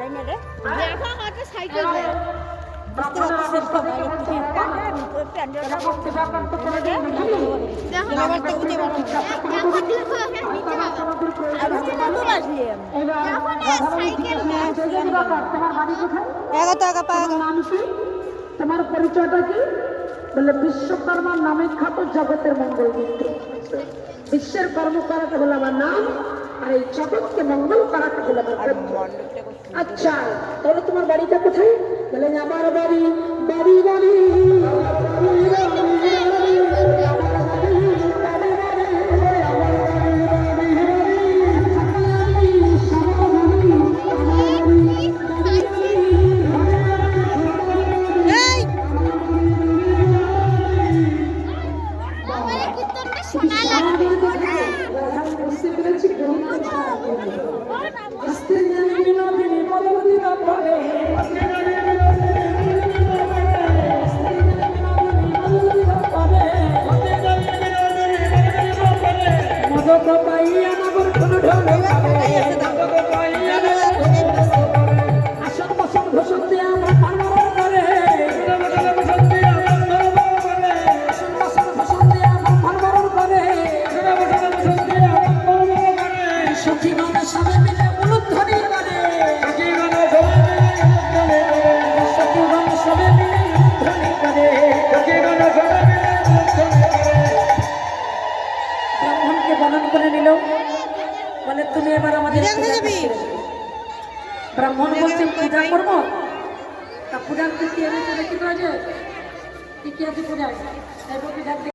তাই না রে? সাইকেল তোমার পরিচয়টা কি? বলে বিশ্বকর্মার নামে খ্যাত জগতের মঙ্গল মিত্র। বিশ্বের কর্ম করাটা হলো আমার নাম, আর এই জগৎকে মঙ্গল করাটা হলো আমার কর্ম। আচ্ছা, তাহলে তোমার বাড়িটা কোথায়? বলে আমার বাড়ি বাড়ি বাড়ি বলে তুমি এবার আমাদের ব্রাহ্মণ বলছে পূজা করবো, তা পূজার কি কি করা যায়? কি কি আছে পূজায়?